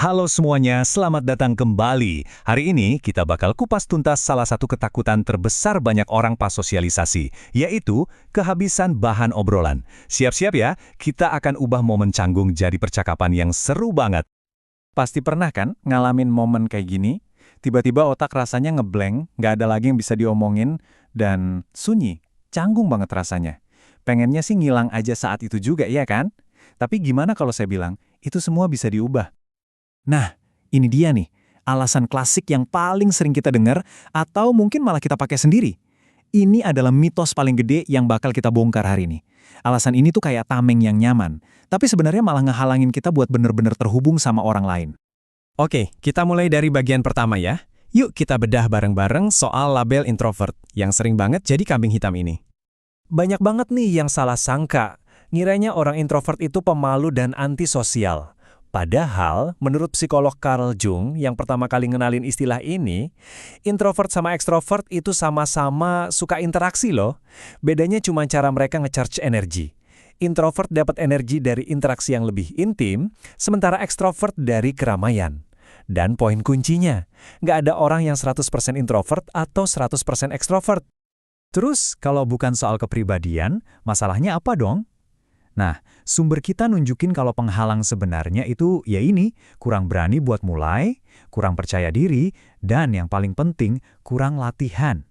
Halo semuanya, selamat datang kembali. Hari ini kita bakal kupas tuntas salah satu ketakutan terbesar banyak orang pas sosialisasi, yaitu kehabisan bahan obrolan. Siap-siap ya, kita akan ubah momen canggung jadi percakapan yang seru banget. Pasti pernah kan ngalamin momen kayak gini? Tiba-tiba otak rasanya ngeblank, nggak ada lagi yang bisa diomongin, dan sunyi, canggung banget rasanya. Pengennya sih ngilang aja saat itu juga, iya kan? Tapi gimana kalau saya bilang, itu semua bisa diubah? Nah, ini dia nih, alasan klasik yang paling sering kita dengar, atau mungkin malah kita pakai sendiri. Ini adalah mitos paling gede yang bakal kita bongkar hari ini. Alasan ini tuh kayak tameng yang nyaman, tapi sebenarnya malah ngehalangin kita buat bener-bener terhubung sama orang lain. Oke, kita mulai dari bagian pertama ya. Yuk kita bedah bareng-bareng soal label introvert yang sering banget jadi kambing hitam ini. Banyak banget nih yang salah sangka. Ngiranya orang introvert itu pemalu dan antisosial. Padahal, menurut psikolog Carl Jung yang pertama kali ngenalin istilah ini, introvert sama ekstrovert itu sama-sama suka interaksi loh. Bedanya cuma cara mereka nge-charge energi. Introvert dapat energi dari interaksi yang lebih intim, sementara ekstrovert dari keramaian. Dan poin kuncinya, nggak ada orang yang 100% introvert atau 100% ekstrovert. Terus, kalau bukan soal kepribadian, masalahnya apa dong? Nah, sumber kita nunjukin kalau penghalang sebenarnya itu ya ini, kurang berani buat mulai, kurang percaya diri, dan yang paling penting, kurang latihan.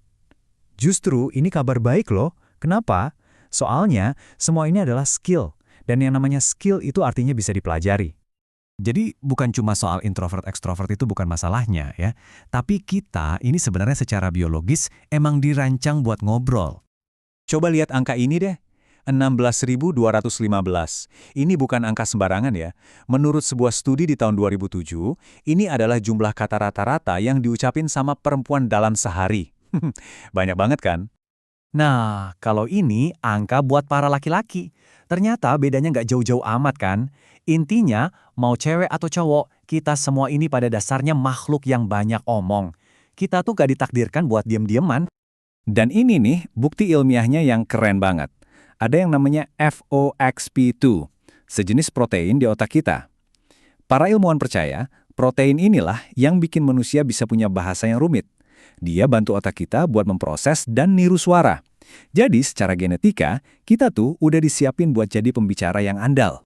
Justru ini kabar baik loh. Kenapa? Soalnya semua ini adalah skill, dan yang namanya skill itu artinya bisa dipelajari. Jadi bukan cuma soal introvert-ekstrovert itu bukan masalahnya ya, tapi kita ini sebenarnya secara biologis emang dirancang buat ngobrol. Coba lihat angka ini deh. 16.215. Ini bukan angka sembarangan ya. Menurut sebuah studi di tahun 2007, ini adalah jumlah kata rata-rata yang diucapin sama perempuan dalam sehari. Banyak banget kan? Nah, kalau ini angka buat para laki-laki. Ternyata bedanya nggak jauh-jauh amat kan? Intinya, mau cewek atau cowok, kita semua ini pada dasarnya makhluk yang banyak omong. Kita tuh gak ditakdirkan buat diem-dieman. Dan ini nih, bukti ilmiahnya yang keren banget. Ada yang namanya FOXP2, sejenis protein di otak kita. Para ilmuwan percaya, protein inilah yang bikin manusia bisa punya bahasa yang rumit. Dia bantu otak kita buat memproses dan niru suara. Jadi secara genetika, kita tuh udah disiapin buat jadi pembicara yang andal.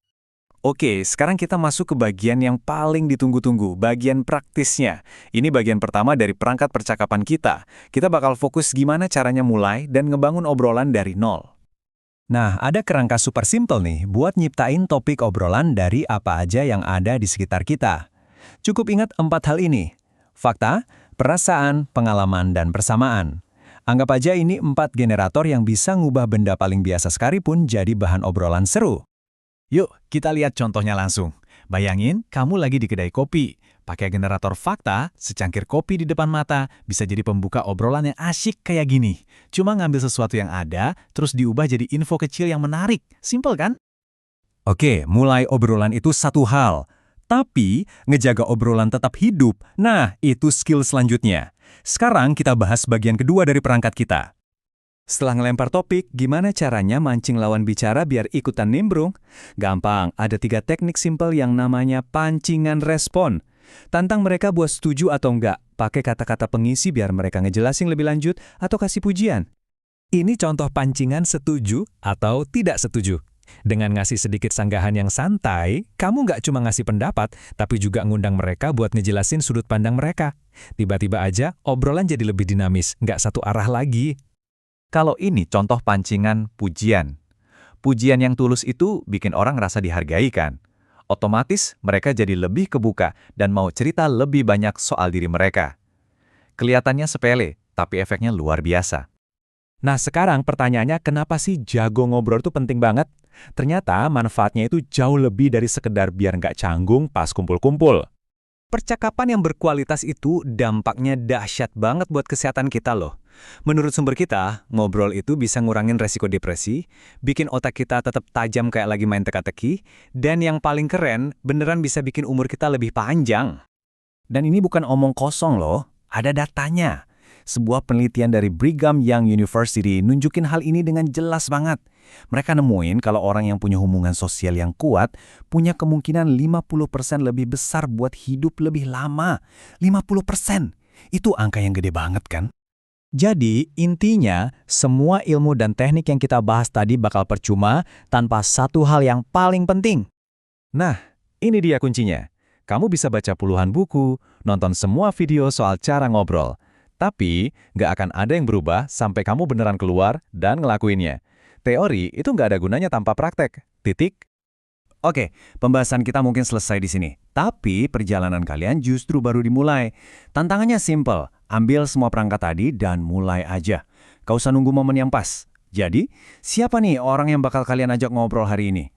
Oke, sekarang kita masuk ke bagian yang paling ditunggu-tunggu, bagian praktisnya. Ini bagian pertama dari perangkat percakapan kita. Kita bakal fokus gimana caranya mulai dan ngebangun obrolan dari nol. Nah, ada kerangka super simple nih buat nyiptain topik obrolan dari apa aja yang ada di sekitar kita. Cukup ingat 4 hal ini. Fakta, perasaan, pengalaman, dan persamaan. Anggap aja ini 4 generator yang bisa ngubah benda paling biasa sekalipun jadi bahan obrolan seru. Yuk, kita lihat contohnya langsung. Bayangin, kamu lagi di kedai kopi. Pakai generator fakta, secangkir kopi di depan mata bisa jadi pembuka obrolan yang asyik kayak gini. Cuma ngambil sesuatu yang ada, terus diubah jadi info kecil yang menarik. Simple kan? Oke, mulai obrolan itu satu hal. Tapi, ngejaga obrolan tetap hidup, nah itu skill selanjutnya. Sekarang kita bahas bagian kedua dari perangkat kita. Setelah ngelempar topik, gimana caranya mancing lawan bicara biar ikutan nimbrung? Gampang, ada 3 teknik simple yang namanya pancingan respon. Tantang mereka buat setuju atau enggak, pakai kata-kata pengisi biar mereka ngejelasin lebih lanjut atau kasih pujian. Ini contoh pancingan setuju atau tidak setuju. Dengan ngasih sedikit sanggahan yang santai, kamu nggak cuma ngasih pendapat, tapi juga ngundang mereka buat ngejelasin sudut pandang mereka. Tiba-tiba aja, obrolan jadi lebih dinamis, nggak satu arah lagi. Kalau ini contoh pancingan pujian. Pujian yang tulus itu bikin orang rasa dihargai kan? Otomatis mereka jadi lebih kebuka dan mau cerita lebih banyak soal diri mereka. Kelihatannya sepele, tapi efeknya luar biasa. Nah sekarang pertanyaannya kenapa sih jago ngobrol itu penting banget? Ternyata manfaatnya itu jauh lebih dari sekedar biar nggak canggung pas kumpul-kumpul. Percakapan yang berkualitas itu dampaknya dahsyat banget buat kesehatan kita loh. Menurut sumber kita, ngobrol itu bisa ngurangin resiko depresi, bikin otak kita tetap tajam kayak lagi main teka-teki, dan yang paling keren, beneran bisa bikin umur kita lebih panjang. Dan ini bukan omong kosong loh, ada datanya. Sebuah penelitian dari Brigham Young University nunjukin hal ini dengan jelas banget. Mereka nemuin kalau orang yang punya hubungan sosial yang kuat punya kemungkinan 50% lebih besar buat hidup lebih lama. 50%. Itu angka yang gede banget kan? Jadi, intinya, semua ilmu dan teknik yang kita bahas tadi bakal percuma tanpa satu hal yang paling penting. Nah, ini dia kuncinya. Kamu bisa baca puluhan buku, nonton semua video soal cara ngobrol. Tapi, nggak akan ada yang berubah sampai kamu beneran keluar dan ngelakuinnya. Teori itu nggak ada gunanya tanpa praktek. Titik. Oke, pembahasan kita mungkin selesai di sini. Tapi, perjalanan kalian justru baru dimulai. Tantangannya simple. Ambil semua perangkat tadi dan mulai aja. Gak usah nunggu momen yang pas. Jadi, siapa nih orang yang bakal kalian ajak ngobrol hari ini?